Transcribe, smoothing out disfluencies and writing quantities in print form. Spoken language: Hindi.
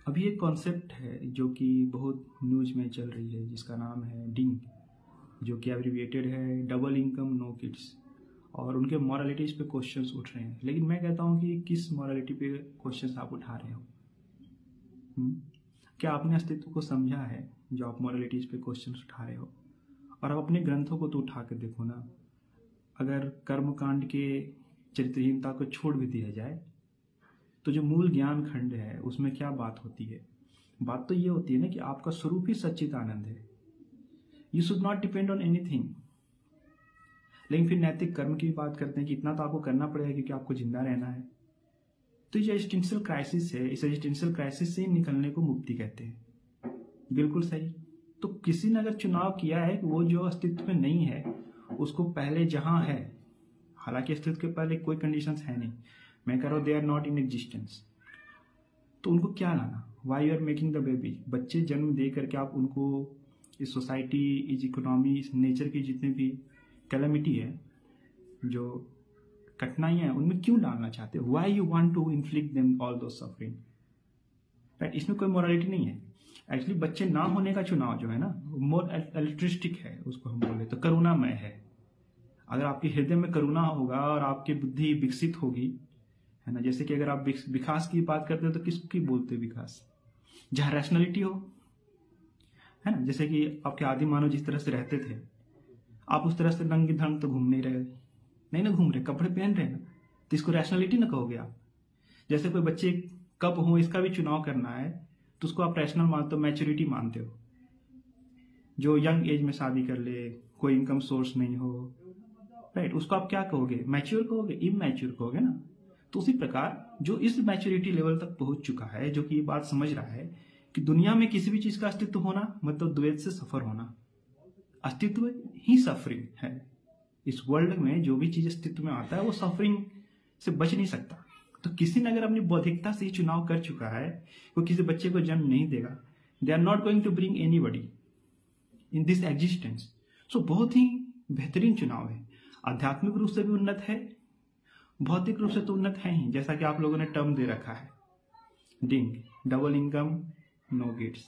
अभी एक कॉन्सेप्ट है जो कि बहुत न्यूज में चल रही है, जिसका नाम है डिंग, जो कि एब्रिविएटेड है डबल इनकम नो किड्स। और उनके मॉरलिटीज पे क्वेश्चंस उठ रहे हैं, लेकिन मैं कहता हूँ कि किस मॉरलिटी पे क्वेश्चंस आप उठा रहे हो? क्या आपने अस्तित्व को समझा है जो आप मॉरलिटीज पे क्वेश्चंस उठा रहे हो? और आप अपने ग्रंथों को तो उठा कर देखो ना। अगर कर्मकांड के चरित्रहीनता को छोड़ भी दिया जाए तो जो मूल ज्ञान खंड है उसमें क्या बात होती है? बात तो ये होती है ना कि आपका स्वरूप ही सच्चित आनंद है। You should not depend on anything. लेकिन फिर नैतिक कर्म की बात करते हैं कि इतना तो आपको करना पड़ेगा क्योंकि आपको जिंदा रहना है। तो ये एग्जिस्टेंशियल क्राइसिस है, इस एग्जिस्टेंशियल क्राइसिस से निकलने को मुक्ति कहते हैं। बिल्कुल सही। तो किसी ने अगर चुनाव किया है कि वो जो अस्तित्व में नहीं है उसको पहले जहां है, हालांकि अस्तित्व के पहले कोई कंडीशंस है नहीं, मैं कह रहा हूं they are not in existence, तो उनको क्या लाना? Why you are making the baby? बच्चे जन्म दे करके आप उनको इस सोसाइटी, इस इकोनॉमी, इस नेचर की जितने भी कैलेमिटी है, जो कठिनाइयां हैं, उनमें क्यों डालना चाहते हो? Why you want to inflict them all those suffering? Right, इसमें कोई मोरालिटी नहीं है। एक्चुअली बच्चे ना होने का चुनाव जो है ना, मोर एल्ट्रिस्टिक है, उसको हम बोले तो करुणामय है। अगर आपके हृदय में करुणा होगा और आपकी बुद्धि विकसित होगी, है ना, जैसे कि अगर आप विकास की बात करते हो तो किसकी बोलते हैं विकास? जहां रैशनलिटी हो, है ना, जैसे कि आपके आदि मानव जिस तरह से रहते थे, आप उस तरह से नंगे धड़ तो घूम नहीं रहे, नहीं ना घूम रहे, कपड़े पहन रहे ना, तो इसको रैशनलिटी ना कहोगे आप? जैसे कोई बच्चे कब हो इसका भी चुनाव करना है तो उसको आप रैशनल मानते हो, मैच्योरिटी मानते हो। जो यंग एज में शादी कर ले, कोई इनकम सोर्स नहीं हो, राइट, उसको आप क्या कहोगे? मैच्योर कहोगे? इमैच्योर कहोगे ना। तो उसी प्रकार जो इस मैच्योरिटी लेवल तक पहुंच चुका है, जो कि ये बात समझ रहा है कि दुनिया में किसी भी चीज का अस्तित्व होना मतलब द्वैत से सफर होना, अस्तित्व ही सफरिंग है। इस वर्ल्ड में जो भी चीज अस्तित्व में आता है वो सफरिंग से बच नहीं सकता। तो किसी ने अगर अपनी बौद्धिकता से ही चुनाव कर चुका है, वो किसी बच्चे को जन्म नहीं देगा, they are not going to bring anybody in this existence. So बहुत ही बेहतरीन चुनाव है। आध्यात्मिक रूप से भी उन्नत है, भौतिक रूप से तो उन्नत है ही, जैसा कि आप लोगों ने टर्म दे रखा है डिंग, डबल इनकम नो किड्स।